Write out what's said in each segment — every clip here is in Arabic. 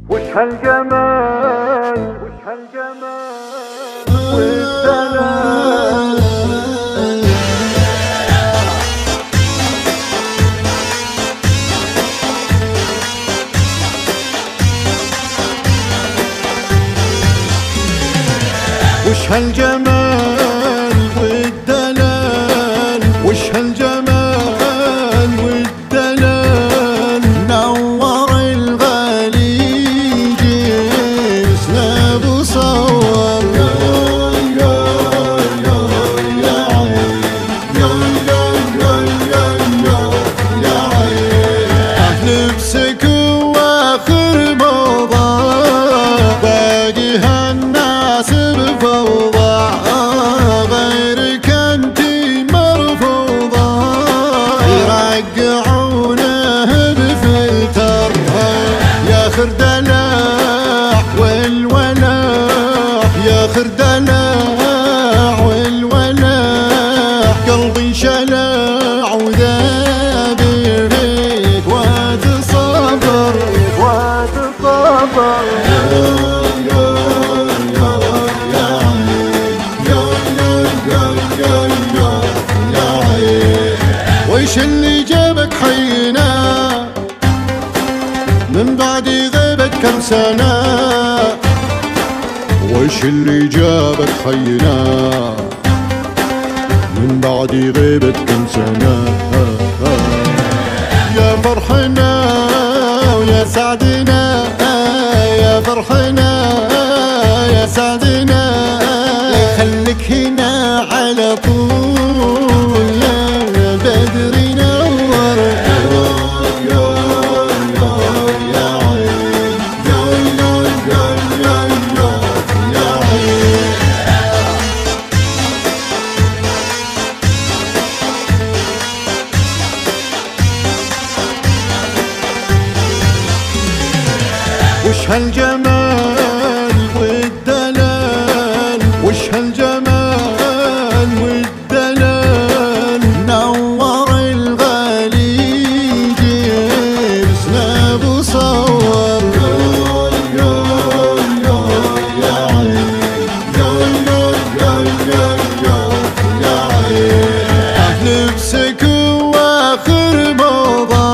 وش هالجمال وش هالجمال والدلال. وش هالجمال والدلال وش هالجمال والدلال. نور الغالي جسنا بصور لبسك واخر موضة باقي هالناس بفوضى غيرك انتي مرفوضة يرقعونه بفلتر يا خردلاع والولاع يا خردلاع والولاع. قلبي شلع وذاب فيك واتصبر واتصبر. ويش اللي جابك حينا من بعد غيبت كم سنة. ويش اللي جابك حينا من بعد غيبت كم سنة. يا فرحنا ويا سعدنا يا فرحنا يا سعدنا. خليك هنا على طول يا بدر نور. وش هالجمال والدلال وش هالجمال والدلال. نور الغالي جسنا بصور لبسك واخر موضة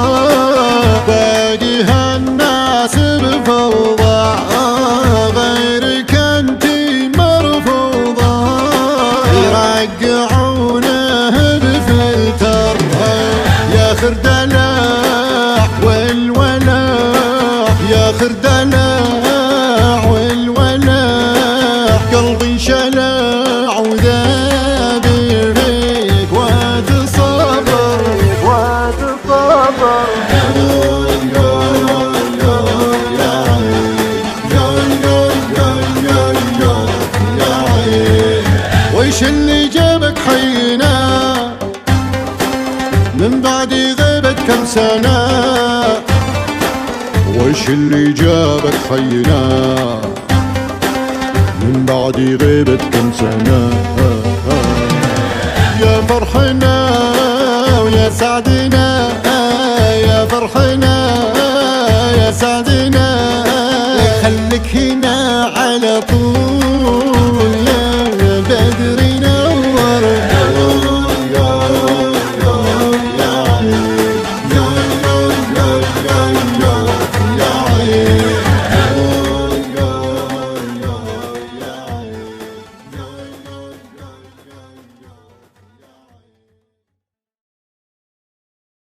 باقي هالناس بفوضى غيرك انتي مرفوضة يرقعونه بفلتر يا خردلاع والولاع يا خردلاع والولاع. قلبي شلع وذاب فيك واتصبر واتصبر. ويش اللي جابك حينا من بعد غيبت كم سنة. ويش اللي جابك حينا من بعد غيبت كم سنة. يا فرحنا ويا سعدنا يا فرحنا يا سعدنا. خليك هنا على طول